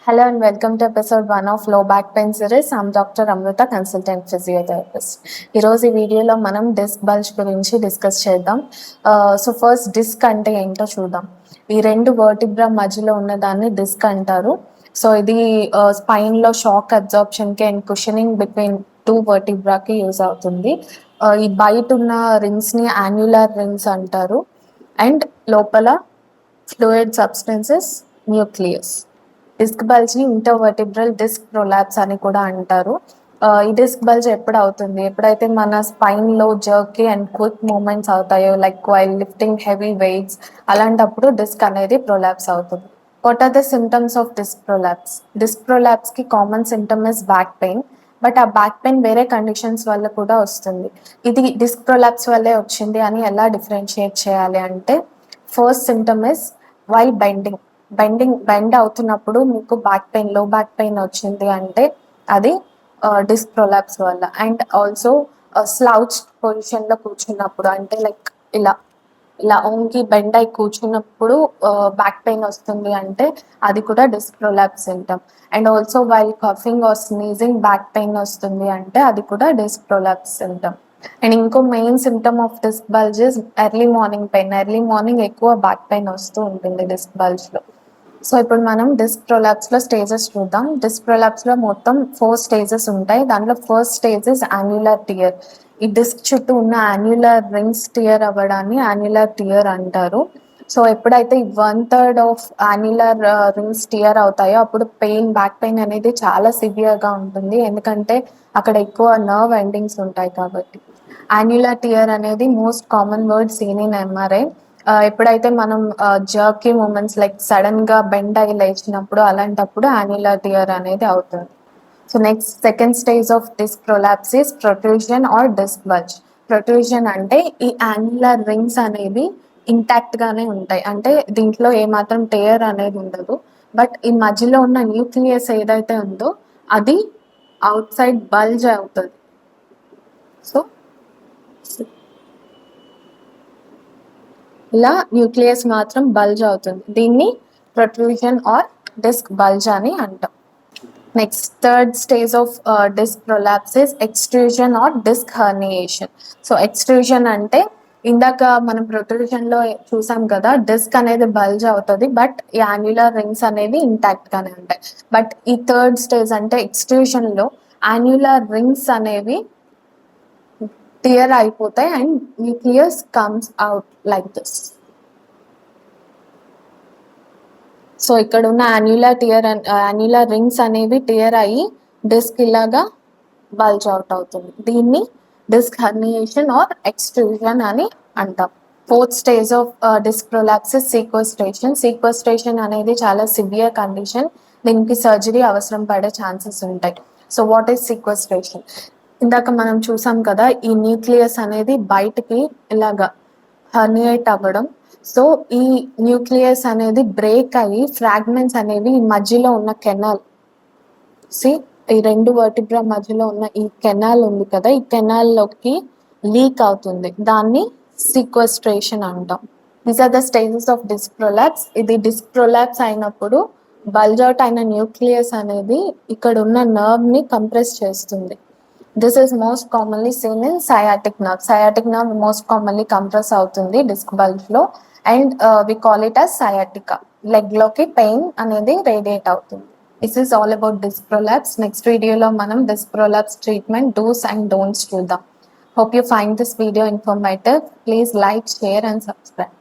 Hello and welcome to episode 1 of Low Back Pain series. I'm Dr. Amrita, consultant physiotherapist. ఈరోజు ఈ వీడియోలో మనం disc bulge గురించి discuss చేద్దాం. సో ఫస్ట్ డిస్క్ అంటే ఏంటో చూద్దాం. ఈ రెండు వర్టిబ్రా మధ్యలో ఉన్న దాన్ని డిస్క్ అంటారు. సో ఇది స్పైన్లో షాక్ అబ్జార్ప్షన్కి అండ్ కుషనింగ్ బిట్వీన్ టూ వర్టిబ్రాకి యూజ్ అవుతుంది. ఈ బయట ఉన్న రింగ్స్ని యాన్యులర్ రింగ్స్ అంటారు అండ్ లోపల ఫ్లూయిడ్ సబ్స్టెన్సెస్ న్యూక్లియస్. డిస్క్ బల్జ్ని ఇంటర్వర్టిబ్రల్ డిస్క్ ప్రొలాప్స్ అని కూడా అంటారు. ఈ డిస్క్ బల్జ్ ఎప్పుడు అవుతుంది? ఎప్పుడైతే మన స్పైన్లో జర్కీ అండ్ క్విక్ మూమెంట్స్ అవుతాయో, like while lifting heavy weights, అలాంటప్పుడు డిస్క్ అనేది ప్రొలాప్స్ అవుతుంది. What are the symptoms of disc prolapse? Disc ప్రొలాప్స్కి common symptom is back pain. But ఆ బ్యాక్ పెయిన్ వేరే కండిషన్స్ వల్ల కూడా వస్తుంది. ఇది డిస్క్ ప్రొలాప్స్ వల్లే వచ్చింది అని ఎలా డిఫరెన్షియేట్ చేయాలి అంటే, first symptom is while bend అవుతున్నప్పుడు మీకు బ్యాక్ పెయిన్, లో బ్యాక్ పెయిన్ వచ్చింది అంటే అది డిస్క్ ప్రొలాప్స్ వల్ల. అండ్ ఆల్సో స్లౌచ్ పొజిషన్లో కూర్చున్నప్పుడు, అంటే లైక్ ఇలా ఇలా ఓంకి బెండ్ అయి కూర్చున్నప్పుడు బ్యాక్ పెయిన్ వస్తుంది అంటే అది కూడా disc prolapse symptom. And also while coughing or sneezing back pain వస్తుంది అంటే అది కూడా డిస్క్ ప్రొలాప్స్ సిమ్టమ్. అండ్ ఇంకో main symptom of disc bulge is early morning pain. Early morning ఎక్కువ బ్యాక్ పెయిన్ వస్తూ ఉంటుంది డిస్క్ బల్జ్లో. సో ఇప్పుడు మనం డిస్క్ ప్రొలాప్స్లో స్టేజెస్ చూద్దాం. డిస్క్ ప్రొలాప్స్లో మొత్తం 4 స్టేజెస్ ఉంటాయి. దాంట్లో first stage is annular tear. ఈ డిస్క్ చుట్టూ ఉన్న యాన్యులర్ రింగ్స్ టియర్ అవ్వడాన్ని యాన్యులర్ టియర్ అంటారు. సో ఎప్పుడైతే 1/3 ఆఫ్ యాన్యులర్ రింగ్స్ టియర్ అవుతాయో అప్పుడు బ్యాక్ పెయిన్ అనేది చాలా సివియర్గా ఉంటుంది, ఎందుకంటే అక్కడ ఎక్కువ నర్వ్ ఎండింగ్స్ ఉంటాయి కాబట్టి. యాన్యులర్ టియర్ అనేది most common word seen in MRI. ఎప్పుడైతే మనం జర్కీ మూమెంట్స్ లైక్ సడన్గా బెండ్ అయ్యి లేచినప్పుడు, అలాంటప్పుడు యాన్యులర్ టియర్ అనేది అవుతుంది. So next second stage of disc prolapse is protrusion or disc bulge. Protrusion అంటే ఈ యాన్యులర్ రింగ్స్ అనేవి ఇంటాక్ట్గానే ఉంటాయి, అంటే దీంట్లో ఏమాత్రం టేయర్ అనేది ఉండదు. బట్ ఈ మధ్యలో ఉన్న న్యూక్లియస్ ఏదైతే ఉందో అది అవుట్ సైడ్ బల్జ్ అవుతుంది. సో ఇలా న్యూక్లియస్ మాత్రం బల్జ్ అవుతుంది. దీన్ని ప్రొట్రూషన్ ఆర్ డిస్క్ బల్జ్ అని అంటాం. Next third stage of disc prolapse is extrusion or disc herniation. So extrusion అంటే ఇందాక మనం ప్రొట్రూషన్లో చూసాం కదా, డిస్క్ అనేది బల్జ్ అవుతుంది బట్ యాన్యులర్ రింగ్స్ అనేవి ఇంటాక్ట్గానే ఉంటాయి. బట్ ఈ థర్డ్ స్టేజ్ అంటే ఎక్స్ట్రూషన్లో యాన్యులర్ రింగ్స్ అనేవి టియర్ అయిపోతాయి and nucleus comes out like this. So ఇక్కడ ఉన్న యాన్యులర్ రింగ్స్ అనేవి టియర్ అయ్యి డిస్క్ ఇలాగా బల్జ్ అవుట్ అవుతుంది. దీన్ని డిస్క్ హర్నియేషన్ ఆర్ ఎక్స్ట్రూషన్ అని అంటాం. Fourth stage of disc prolapse sequestration. Sequestration అనేది చాలా సివియర్ కండిషన్, దీనికి సర్జరీ అవసరం పడే ఛాన్సెస్ ఉంటాయి. So what is sequestration? ఇందాక మనం చూసాం కదా, ఈ న్యూక్లియస్ అనేది బయటికి ఇలాగా హర్నియేట్ అవ్వడం. సో ఈ న్యూక్లియస్ అనేది బ్రేక్ అయ్యి ఫ్రాగ్మెంట్స్ అనేవి ఈ మధ్యలో ఉన్న కెనాల్, ఈ రెండు వర్టిబ్రా మధ్యలో ఉన్న ఈ కెనాల్ ఉంది కదా, ఈ కెనాల్లోకి లీక్ అవుతుంది. దాన్ని సీక్వెస్ట్రేషన్ అంటాం. These are the stages of disc prolapse. ఇది డిస్క్ ప్రొలాప్స్ అయినప్పుడు బల్జ్ అవుట్ అయిన న్యూక్లియస్ అనేది ఇక్కడ ఉన్న నర్వ్ని కంప్రెస్ చేస్తుంది. This is most commonly seen in sciatic nerve. Sciatic nerve most commonly compress అవుతుంది డిస్క్ బల్జ్లో and we call it as sciatica. లెగ్లోకి పెయిన్ అనేది రేడియేట్ అవుతుంది. This is all about disc prolapse. Next వీడియోలో మనం disc prolapse treatment dos and don'ts చూద్దాం. Hope you find this video informative. Please like, share and subscribe.